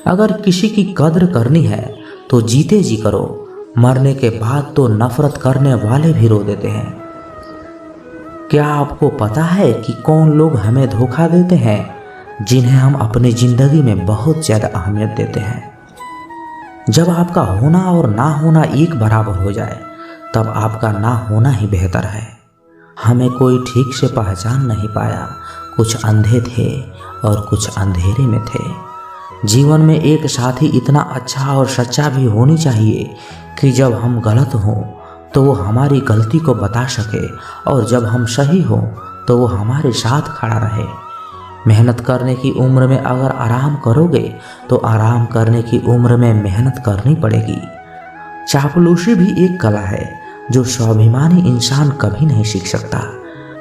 अगर किसी की कद्र करनी है तो जीते जी करो, मरने के बाद तो नफरत करने वाले भी रो देते हैं। क्या आपको पता है कि कौन लोग हमें धोखा देते हैं, जिन्हें हम अपनी जिंदगी में बहुत ज्यादा अहमियत देते हैं। जब आपका होना और ना होना एक बराबर हो जाए तब आपका ना होना ही बेहतर है। हमें कोई ठीक से पहचान नहीं पाया, कुछ अंधे थे और कुछ अंधेरे में थे। जीवन में एक साथी इतना अच्छा और सच्चा भी होनी चाहिए कि जब हम गलत हों तो वो हमारी गलती को बता सके, और जब हम सही हों तो वो हमारे साथ खड़ा रहे। मेहनत करने की उम्र में अगर आराम करोगे तो आराम करने की उम्र में मेहनत करनी पड़ेगी। चापलूसी भी एक कला है जो स्वाभिमानी इंसान कभी नहीं सीख सकता।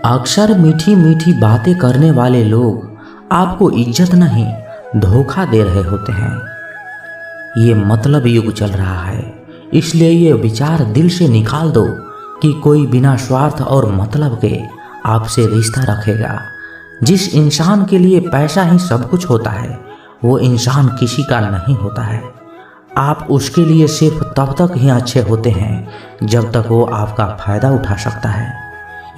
अक्सर मीठी मीठी बातें करने वाले लोग आपको इज्जत नहीं धोखा दे रहे होते हैं। ये मतलब युग चल रहा है, इसलिए ये विचार दिल से निकाल दो कि कोई बिना स्वार्थ और मतलब के आपसे रिश्ता रखेगा। जिस इंसान के लिए पैसा ही सब कुछ होता है वो इंसान किसी का नहीं होता है। आप उसके लिए सिर्फ तब तक ही अच्छे होते हैं जब तक वो आपका फायदा उठा सकता है।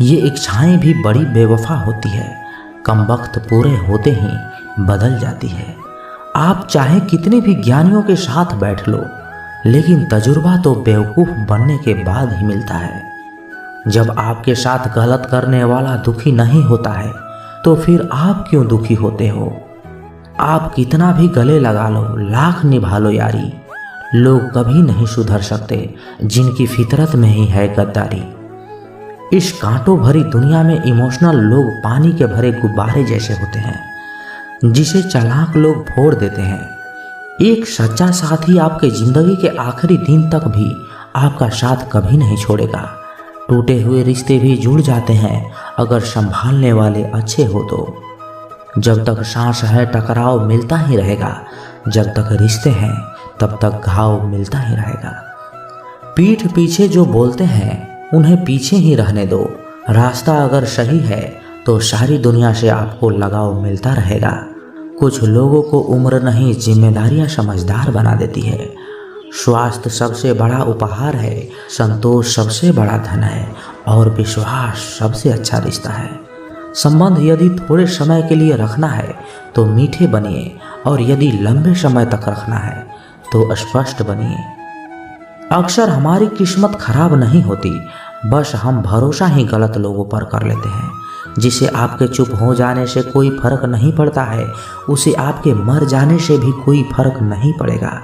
ये इच्छाएं भी बड़ी बेवफा होती है, कम वक्त पूरे होते ही बदल जाती है। आप चाहे कितने भी ज्ञानियों के साथ बैठ लो, लेकिन तजुर्बा तो बेवकूफ बनने के बाद ही मिलता है। जब आपके साथ गलत करने वाला दुखी नहीं होता है तो फिर आप क्यों दुखी होते हो? आप कितना भी गले लगा लो, लाख निभा लो यारी, लोग कभी नहीं सुधर सकते जिनकी फितरत में ही है गद्दारी। इस कांटों भरी दुनिया में इमोशनल लोग पानी के भरे गुब्बारे जैसे होते हैं, जिसे चालाक लोग फोड़ देते हैं। एक सच्चा साथी आपके जिंदगी के आखिरी दिन तक भी आपका साथ कभी नहीं छोड़ेगा। टूटे हुए रिश्ते भी जुड़ जाते हैं अगर संभालने वाले अच्छे हो तो। जब तक सांस है टकराव मिलता ही रहेगा, जब तक रिश्ते हैं तब तक घाव मिलता ही रहेगा। पीठ पीछे जो बोलते हैं उन्हें पीछे ही रहने दो। रास्ता अगर सही है तो सारी दुनिया से आपको लगाव मिलता रहेगा। कुछ लोगों को उम्र नहीं जिम्मेदारियां समझदार बना देती है। स्वास्थ्य सबसे बड़ा उपहार है, संतोष सबसे बड़ा धन है और विश्वास सबसे अच्छा रिश्ता है। संबंध यदि थोड़े समय के लिए रखना है तो मीठे बनिए, और यदि लंबे समय तक रखना है तो स्पष्ट बनिए। अक्सर हमारी किस्मत खराब नहीं होती, बस हम भरोसा ही गलत लोगों पर कर लेते हैं। जिसे आपके चुप हो जाने से कोई फर्क नहीं पड़ता है, उसे आपके मर जाने से भी कोई फर्क नहीं पड़ेगा।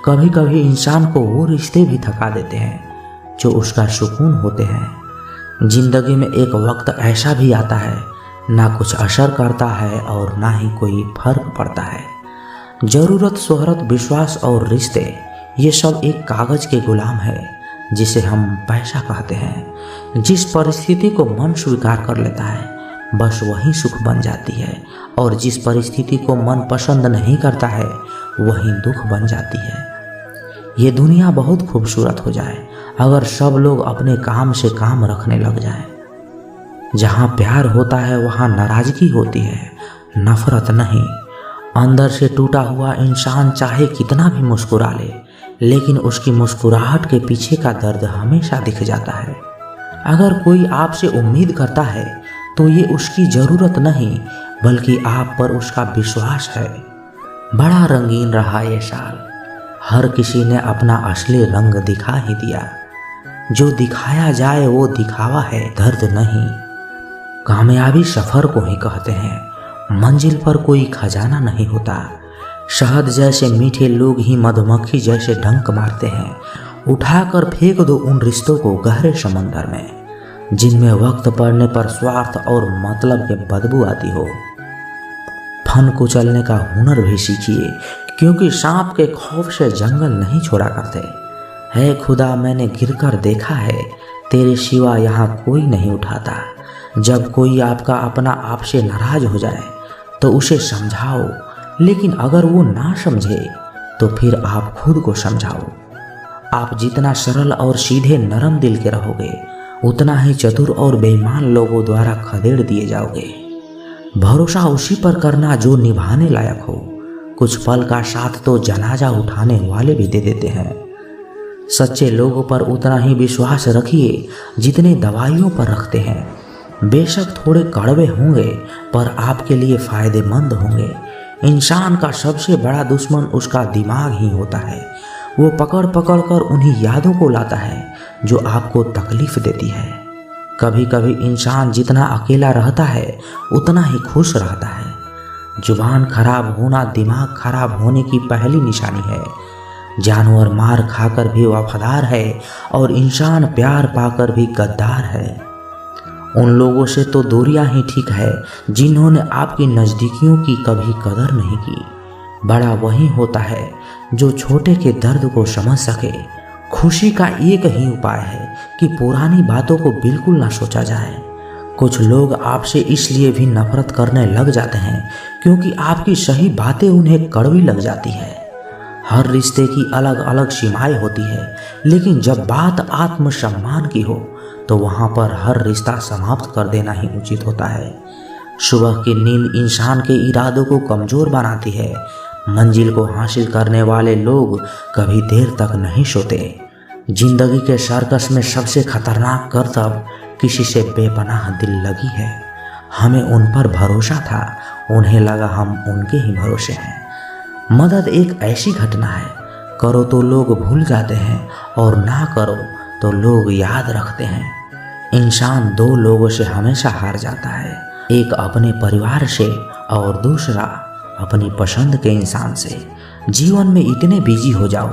कभी कभी इंसान को वो रिश्ते भी थका देते हैं जो उसका सुकून होते हैं। जिंदगी में एक वक्त ऐसा भी आता है ना कुछ असर करता है और ना ही कोई फर्क पड़ता है। जरूरत, शोहरत, विश्वास और रिश्ते, ये सब एक कागज के गुलाम है जिसे हम पैसा कहते हैं। जिस परिस्थिति को मन स्वीकार कर लेता है बस वही सुख बन जाती है, और जिस परिस्थिति को मन पसंद नहीं करता है वही दुख बन जाती है। ये दुनिया बहुत खूबसूरत हो जाए अगर सब लोग अपने काम से काम रखने लग जाएं। जहाँ प्यार होता है वहाँ नाराजगी होती है, नफरत नहीं। अंदर से टूटा हुआ इंसान चाहे कितना भी मुस्कुरा ले, लेकिन उसकी मुस्कुराहट के पीछे का दर्द हमेशा दिख जाता है। अगर कोई आपसे उम्मीद करता है तो ये उसकी जरूरत नहीं बल्कि आप पर उसका विश्वास है। बड़ा रंगीन रहा ये साल, हर किसी ने अपना असली रंग दिखा ही दिया। जो दिखाया जाए वो दिखावा है, दर्द नहीं। कामयाबी सफर को ही कहते हैं, मंजिल पर कोई खजाना नहीं होता। शहद जैसे मीठे लोग ही मधुमक्खी जैसे डंक मारते हैं। उठाकर फेंक दो उन रिश्तों को गहरे समंदर में, जिनमें वक्त पड़ने पर स्वार्थ और मतलब के बदबू आती हो। फन कुचलने का हुनर भी सीखिए, क्योंकि सांप के खौफ से जंगल नहीं छोड़ा करते। है खुदा मैंने गिरकर देखा है, तेरे सिवा यहाँ कोई नहीं उठाता। जब कोई आपका अपना आपसे नाराज हो जाए तो उसे समझाओ, लेकिन अगर वो ना समझे तो फिर आप खुद को समझाओ। आप जितना सरल और सीधे नरम दिल के रहोगे उतना ही चतुर और बेईमान लोगों द्वारा खदेड़ दिए जाओगे। भरोसा उसी पर करना जो निभाने लायक हो। कुछ पल का साथ तो जनाजा उठाने वाले भी दे देते हैं। सच्चे लोगों पर उतना ही विश्वास रखिए जितने दवाइयों पर रखते हैं। बेशक थोड़े कड़वे होंगे पर आपके लिए फायदेमंद होंगे। इंसान का सबसे बड़ा दुश्मन उसका दिमाग ही होता है। वो पकड़ पकड़ कर उन्हीं यादों को लाता है जो आपको तकलीफ देती है। कभी कभी इंसान जितना अकेला रहता है उतना ही खुश रहता है। जुबान खराब होना दिमाग खराब होने की पहली निशानी है। जानवर मार खाकर भी वफादार है और इंसान प्यार पाकर भी गद्दार है। उन लोगों से तो दूरियां ही ठीक है जिन्होंने आपकी नज़दीकियों की कभी कदर नहीं की। बड़ा वही होता है जो छोटे के दर्द को समझ सके। खुशी का एक ही उपाय है कि पुरानी बातों को बिल्कुल ना सोचा जाए। कुछ लोग आपसे इसलिए भी नफरत करने लग जाते हैं क्योंकि आपकी सही बातें उन्हें कड़वी लग जाती है। हर रिश्ते की अलग अलग सीमाएं होती है, लेकिन जब बात आत्मसम्मान की हो तो वहाँ पर हर रिश्ता समाप्त कर देना ही उचित होता है। सुबह की नींद इंसान के इरादों को कमज़ोर बनाती है। मंजिल को हासिल करने वाले लोग कभी देर तक नहीं सोते। जिंदगी के सर्कस में सबसे खतरनाक करतब किसी से बेपनाह दिल लगी है। हमें उन पर भरोसा था, उन्हें लगा हम उनके ही भरोसे हैं। मदद एक ऐसी घटना है, करो तो लोग भूल जाते हैं और ना करो तो लोग याद रखते हैं। इंसान दो लोगों से हमेशा हार जाता है, एक अपने परिवार से और दूसरा अपनी पसंद के इंसान से। जीवन में इतने बिजी हो जाओ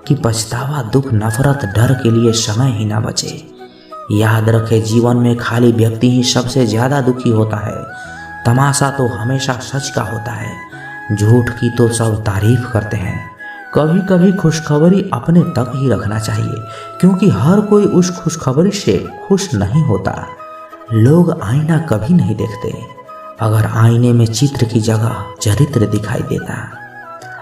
कि पछतावा, दुख, नफरत, डर के लिए समय ही ना बचे। याद रखे, जीवन में खाली व्यक्ति ही सबसे ज़्यादा दुखी होता है। तमाशा तो हमेशा सच का होता है, झूठ की तो सब तारीफ करते हैं। कभी कभी खुशखबरी अपने तक ही रखना चाहिए क्योंकि हर कोई उस खुशखबरी से खुश नहीं होता। लोग आईना कभी नहीं देखते, अगर आईने में चित्र की जगह चरित्र दिखाई देता।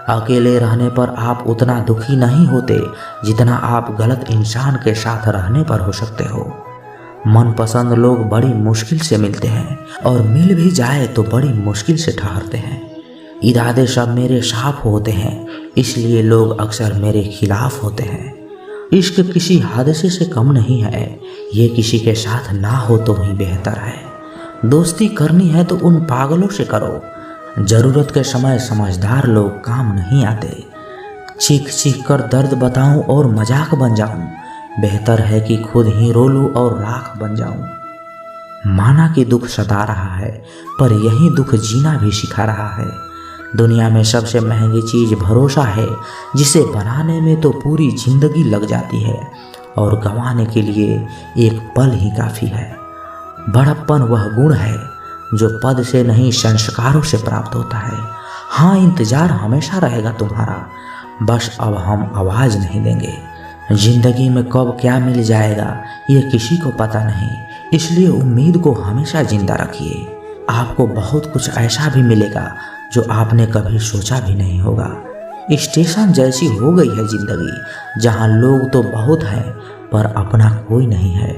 अकेले रहने पर आप उतना दुखी नहीं होते जितना आप गलत इंसान के साथ रहने पर हो सकते हो। मनपसंद लोग बड़ी मुश्किल से मिलते हैं और मिल भी जाए तो बड़ी मुश्किल से ठहरते हैं। इरादे सब मेरे साफ होते हैं, इसलिए लोग अक्सर मेरे खिलाफ होते हैं। इश्क किसी हादसे से कम नहीं है, ये किसी के साथ ना हो तो ही बेहतर है। दोस्ती करनी है तो उन पागलों से करो। जरूरत के समय समझदार लोग काम नहीं आते। चीख चीख कर दर्द बताऊं और मजाक बन जाऊं, बेहतर है कि खुद ही रो लूं और राख बन जाऊं। माना कि दुख सता रहा है, पर यही दुख जीना भी सिखा रहा है। दुनिया में सबसे महंगी चीज़ भरोसा है, जिसे बनाने में तो पूरी जिंदगी लग जाती है और गंवाने के लिए एक पल ही काफ़ी है। बड़प्पन वह गुण है जो पद से नहीं संस्कारों से प्राप्त होता है। हाँ, इंतजार हमेशा रहेगा तुम्हारा, बस अब हम आवाज़ नहीं देंगे। जिंदगी में कब क्या मिल जाएगा ये किसी को पता नहीं, इसलिए उम्मीद को हमेशा जिंदा रखिए। आपको बहुत कुछ ऐसा भी मिलेगा जो आपने कभी सोचा भी नहीं होगा। स्टेशन जैसी हो गई है जिंदगी, जहाँ लोग तो बहुत हैं पर अपना कोई नहीं है।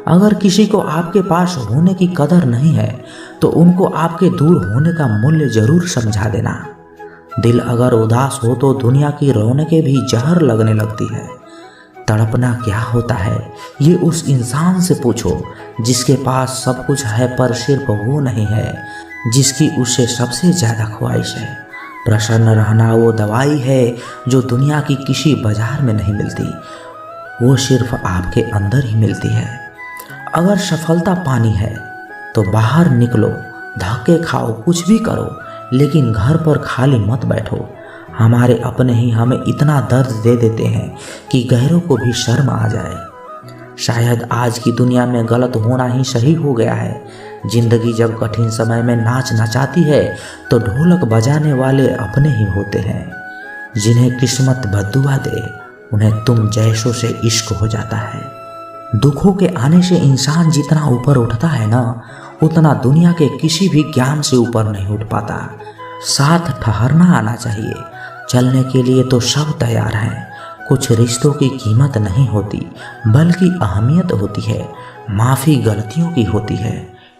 अगर किसी को आपके पास होने की कदर नहीं है तो उनको आपके दूर होने का मूल्य जरूर समझा देना। दिल अगर उदास हो तो दुनिया की रौनकें भी जहर लगने लगती है। तड़पना क्या होता है ये उस इंसान से पूछो जिसके पास सब कुछ है पर सिर्फ वो नहीं है जिसकी उससे सबसे ज़्यादा ख्वाहिश है। प्रसन्न रहना वो दवाई है जो दुनिया की किसी बाजार में नहीं मिलती, वो सिर्फ आपके अंदर ही मिलती है। अगर सफलता पानी है तो बाहर निकलो, धक्के खाओ, कुछ भी करो, लेकिन घर पर खाली मत बैठो। हमारे अपने ही हमें इतना दर्द दे देते हैं कि गैरों को भी शर्म आ जाए। शायद आज की दुनिया में गलत होना ही सही हो गया है। जिंदगी जब कठिन समय में नाच नचाती है तो ढोलक बजाने वाले अपने ही होते हैं। जिन्हें किस्मत बद्दुआ दे उन्हें तुम जैसों से इश्क हो जाता है। दुखों के आने से इंसान जितना ऊपर उठता है ना, उतना दुनिया के किसी भी ज्ञान से ऊपर नहीं उठ पाता। साथ ठहरना आना चाहिए, चलने के लिए तो सब तैयार हैं। कुछ रिश्तों की कीमत नहीं होती बल्कि अहमियत होती है। माफ़ी गलतियों की होती है,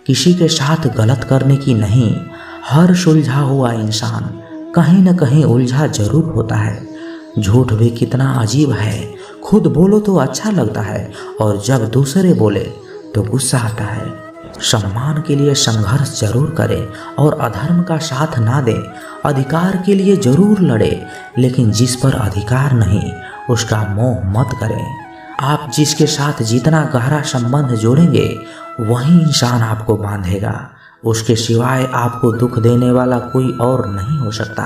किसी के साथ गलत करने की नहीं। हर सुलझा हुआ इंसान कहीं न कहीं उलझा जरूर होता है। झूठ भी कितना अजीब है, खुद बोलो तो अच्छा लगता है और जब दूसरे बोले तो गुस्सा आता है। सम्मान के लिए संघर्ष जरूर करें और अधर्म का साथ ना दें। अधिकार के लिए जरूर लड़े, लेकिन जिस पर अधिकार नहीं उसका मोह मत करें। आप जिसके साथ जितना गहरा संबंध जोड़ेंगे वही इंसान आपको बांधेगा। उसके सिवाय आपको दुख देने वाला कोई और नहीं हो सकता।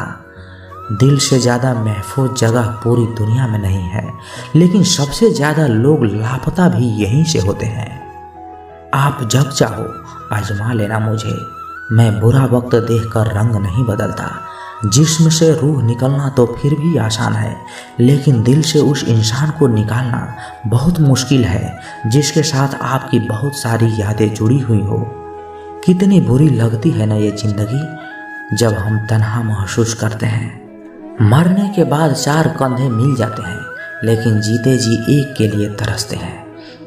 दिल से ज़्यादा महफूज जगह पूरी दुनिया में नहीं है, लेकिन सबसे ज़्यादा लोग लापता भी यहीं से होते हैं। आप जब चाहो आजमा लेना मुझे, मैं बुरा वक्त देखकर रंग नहीं बदलता। जिस्म से रूह निकलना तो फिर भी आसान है, लेकिन दिल से उस इंसान को निकालना बहुत मुश्किल है जिसके साथ आपकी बहुत सारी यादें जुड़ी हुई हो। कितनी बुरी लगती है ना ये जिंदगी जब हम तन्हा महसूस करते हैं। मरने के बाद चार कंधे मिल जाते हैं, लेकिन जीते जी एक के लिए तरसते हैं।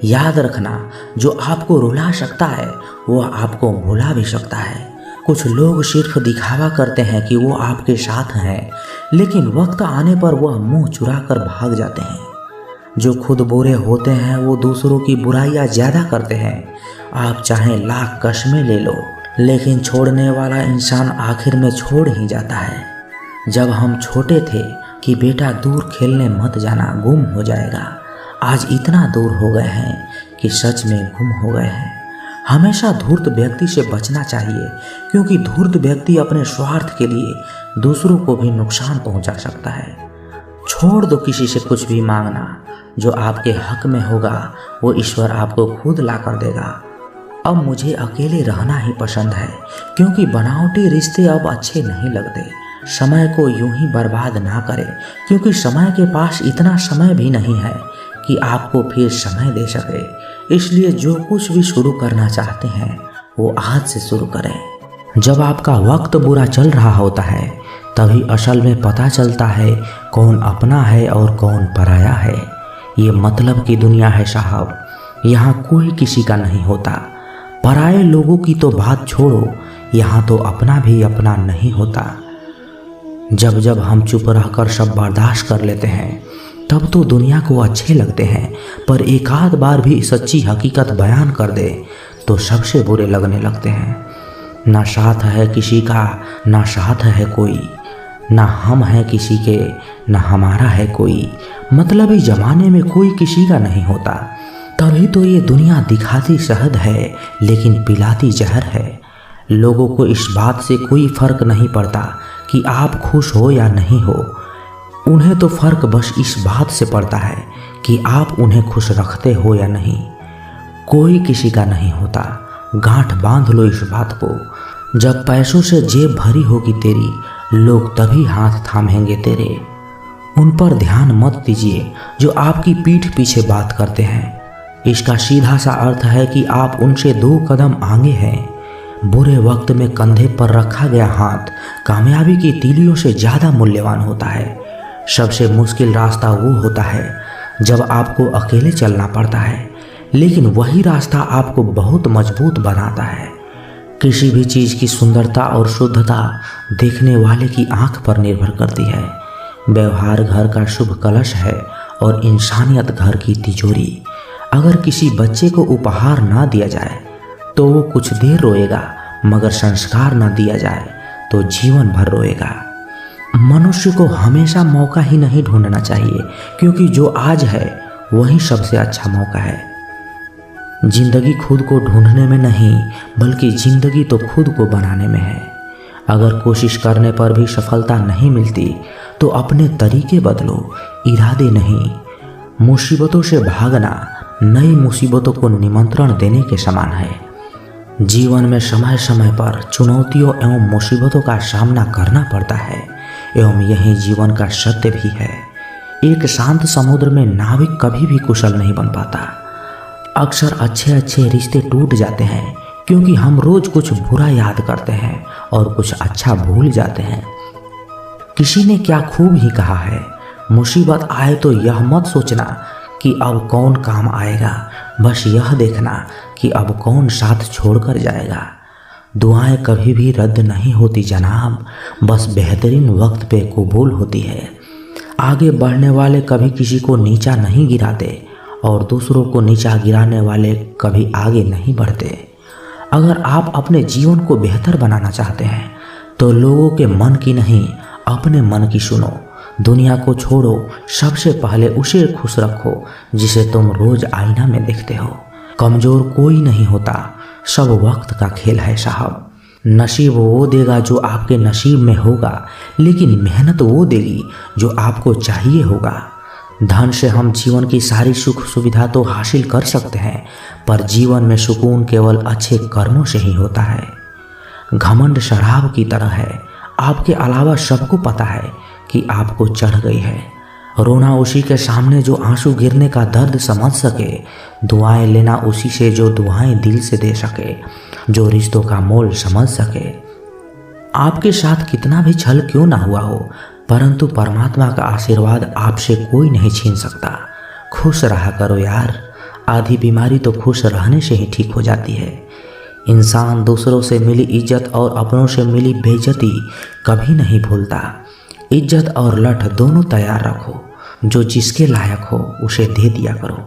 याद रखना, जो आपको रुला सकता है वो आपको भुला भी सकता है। कुछ लोग सिर्फ दिखावा करते हैं कि वो आपके साथ हैं, लेकिन वक्त आने पर वह मुंह चुरा कर भाग जाते हैं। जो खुद बुरे होते हैं वो दूसरों की बुराइयां ज़्यादा करते हैं। आप चाहे लाख कस्में ले लो, लेकिन छोड़ने वाला इंसान आखिर में छोड़ ही जाता है। जब हम छोटे थे कि बेटा दूर खेलने मत जाना, गुम हो जाएगा, आज इतना दूर हो गए हैं कि सच में गुम हो गए हैं। हमेशा धूर्त व्यक्ति से बचना चाहिए, क्योंकि धूर्त व्यक्ति अपने स्वार्थ के लिए दूसरों को भी नुकसान पहुंचा सकता है। छोड़ दो किसी से कुछ भी मांगना, जो आपके हक में होगा वो ईश्वर आपको खुद ला कर देगा। अब मुझे अकेले रहना ही पसंद है, क्योंकि बनावटी रिश्ते अब अच्छे नहीं लगते। समय को यूं ही बर्बाद ना करें, क्योंकि समय के पास इतना समय भी नहीं है कि आपको फिर समय दे सके। इसलिए जो कुछ भी शुरू करना चाहते हैं वो आज से शुरू करें। जब आपका वक्त बुरा चल रहा होता है तभी असल में पता चलता है कौन अपना है और कौन पराया है। ये मतलब की दुनिया है साहब, यहाँ कोई किसी का नहीं होता। पराये लोगों की तो बात छोड़ो, यहाँ तो अपना भी अपना नहीं होता। जब जब हम चुप रहकर सब बर्दाश्त कर लेते हैं तब तो दुनिया को अच्छे लगते हैं, पर एक आध बार भी सच्ची हकीकत बयान कर दे तो सबसे बुरे लगने लगते हैं। ना साथ है किसी का, ना साथ है कोई, ना हम हैं किसी के, ना हमारा है कोई। मतलब इस जमाने में कोई किसी का नहीं होता। तभी तो ये दुनिया दिखाती शहद है लेकिन पिलाती जहर है। लोगों को इस बात से कोई फर्क नहीं पड़ता कि आप खुश हो या नहीं हो। उन्हें तो फर्क बस इस बात से पड़ता है कि आप उन्हें खुश रखते हो या नहीं। कोई किसी का नहीं होता, गांठ बांध लो इस बात को। जब पैसों से जेब भरी होगी तेरी, लोग तभी हाथ थामेंगे तेरे। उन पर ध्यान मत दीजिए जो आपकी पीठ पीछे बात करते हैं। इसका सीधा सा अर्थ है कि आप उनसे 2 कदम आगे हैं। बुरे वक्त में कंधे पर रखा गया हाथ कामयाबी की तीलियों से ज़्यादा मूल्यवान होता है। सबसे मुश्किल रास्ता वो होता है जब आपको अकेले चलना पड़ता है, लेकिन वही रास्ता आपको बहुत मजबूत बनाता है। किसी भी चीज़ की सुंदरता और शुद्धता देखने वाले की आंख पर निर्भर करती है। व्यवहार घर का शुभ कलश है और इंसानियत घर की तिजोरी। अगर किसी बच्चे को उपहार ना दिया जाए तो वो कुछ देर रोएगा, मगर संस्कार ना दिया जाए तो जीवन भर रोएगा। मनुष्य को हमेशा मौका ही नहीं ढूंढना चाहिए, क्योंकि जो आज है वही सबसे अच्छा मौका है। जिंदगी खुद को ढूंढने में नहीं, बल्कि जिंदगी तो खुद को बनाने में है। अगर कोशिश करने पर भी सफलता नहीं मिलती तो अपने तरीके बदलो, इरादे नहीं। मुसीबतों से भागना नई मुसीबतों को निमंत्रण देने के समान है। जीवन में समय समय पर चुनौतियों एवं मुसीबतों का सामना करना पड़ता है, एवं यही जीवन का सत्य भी है। एक शांत समुद्र में नाविक कभी भी कुशल नहीं बन पाता। अक्सर अच्छे अच्छे रिश्ते टूट जाते हैं क्योंकि हम रोज कुछ बुरा याद करते हैं और कुछ अच्छा भूल जाते हैं। किसी ने क्या खूब ही कहा है, मुसीबत आए तो यह मत सोचना कि अब कौन काम आएगा, बस यह देखना कि अब कौन साथ छोड़कर जाएगा। दुआएं कभी भी रद्द नहीं होती जनाब, बस बेहतरीन वक्त पे कबूल होती है। आगे बढ़ने वाले कभी किसी को नीचा नहीं गिराते और दूसरों को नीचा गिराने वाले कभी आगे नहीं बढ़ते। अगर आप अपने जीवन को बेहतर बनाना चाहते हैं तो लोगों के मन की नहीं, अपने मन की सुनो। दुनिया को छोड़ो, सबसे पहले उसे खुश रखो जिसे तुम रोज आईना में देखते हो। कमज़ोर कोई नहीं होता, सब वक्त का खेल है साहब। नसीब वो देगा जो आपके नसीब में होगा, लेकिन मेहनत वो देगी जो आपको चाहिए होगा। धन से हम जीवन की सारी सुख सुविधा तो हासिल कर सकते हैं, पर जीवन में सुकून केवल अच्छे कर्मों से ही होता है। घमंड शराब की तरह है, आपके अलावा सबको पता है कि आपको चढ़ गई है। रोना उसी के सामने जो आंसू गिरने का दर्द समझ सके, दुआएं लेना उसी से जो दुआएं दिल से दे सके, जो रिश्तों का मोल समझ सके। आपके साथ कितना भी छल क्यों ना हुआ हो, परंतु परमात्मा का आशीर्वाद आपसे कोई नहीं छीन सकता। खुश रहा करो यार, आधी बीमारी तो खुश रहने से ही ठीक हो जाती है। इंसान दूसरों से मिली इज्जत और अपनों से मिली बेइज्जती कभी नहीं भूलता। इज्जत और लठ दोनों तैयार रखो, जो जिसके लायक हो उसे दे दिया करो।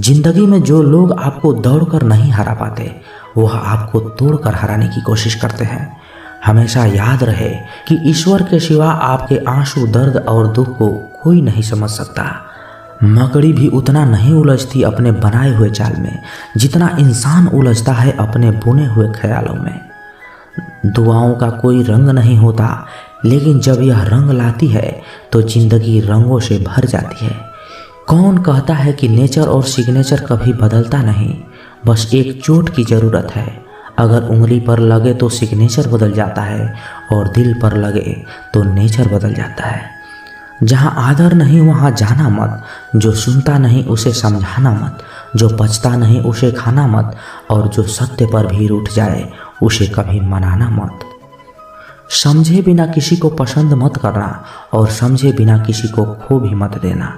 जिंदगी में जो लोग आपको दौड़कर नहीं हरा पाते, वह आपको तोड़कर हराने की कोशिश करते हैं। हमेशा याद रहे कि ईश्वर के सिवा आपके आंसू, दर्द और दुख को कोई नहीं समझ सकता। मकड़ी भी उतना नहीं उलझती अपने बनाए हुए जाल में जितना इंसान उलझता है अपने बुने हुए ख्यालों में। दुआओं का कोई रंग नहीं होता, लेकिन जब यह रंग लाती है तो जिंदगी रंगों से भर जाती है। कौन कहता है कि नेचर और सिग्नेचर कभी बदलता नहीं, बस एक चोट की ज़रूरत है। अगर उंगली पर लगे तो सिग्नेचर बदल जाता है और दिल पर लगे तो नेचर बदल जाता है। जहाँ आदर नहीं वहाँ जाना मत, जो सुनता नहीं उसे समझाना मत, जो पचता नहीं उसे खाना मत, और जो सत्य पर भी रूठ जाए उसे कभी मनाना मत। समझे बिना किसी को पसंद मत करना और समझे बिना किसी को खो भी मत देना।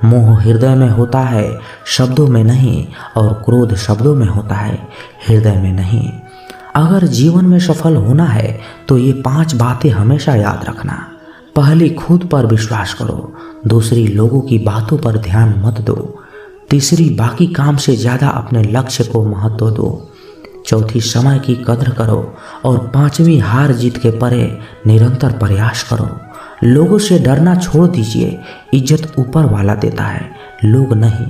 मोह हृदय में होता है, शब्दों में नहीं, और क्रोध शब्दों में होता है, हृदय में नहीं। अगर जीवन में सफल होना है तो ये 5 बातें हमेशा याद रखना। पहली, खुद पर विश्वास करो। दूसरी, लोगों की बातों पर ध्यान मत दो। तीसरी, बाकी काम से ज़्यादा अपने लक्ष्य को महत्व दो। चौथी, समय की कद्र करो। और 5वीं, हार जीत के परे निरंतर प्रयास करो। लोगों से डरना छोड़ दीजिए, इज्जत ऊपर वाला देता है, लोग नहीं।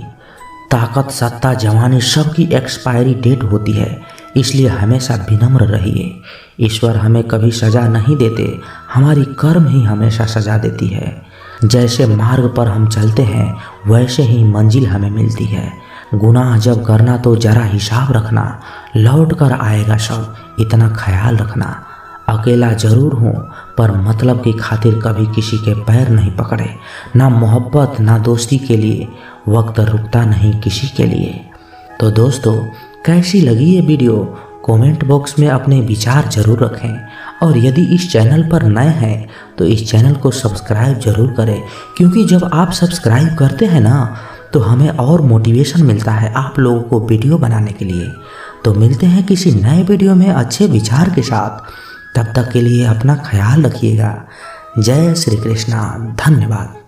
ताकत, सत्ता, जवानी सबकी एक्सपायरी डेट होती है, इसलिए हमेशा विनम्र रहिए। ईश्वर हमें कभी सजा नहीं देते, हमारी कर्म ही हमेशा सजा देती है। जैसे मार्ग पर हम चलते हैं वैसे ही मंजिल हमें मिलती है। गुनाह जब करना तो जरा हिसाब रखना, लौट कर आएगा सब, इतना ख्याल रखना। अकेला जरूर हूँ, पर मतलब की खातिर कभी किसी के पैर नहीं पकड़े। ना मोहब्बत ना दोस्ती के लिए वक्त रुकता नहीं किसी के लिए। तो दोस्तों, कैसी लगी ये वीडियो कमेंट बॉक्स में अपने विचार जरूर रखें। और यदि इस चैनल पर नए हैं तो इस चैनल को सब्सक्राइब जरूर करें, क्योंकि जब आप सब्सक्राइब करते हैं ना तो हमें और मोटिवेशन मिलता है आप लोगों को वीडियो बनाने के लिए। तो मिलते हैं किसी नए वीडियो में अच्छे विचार के साथ। तब तक के लिए अपना ख्याल रखिएगा। जय श्री कृष्णा। धन्यवाद।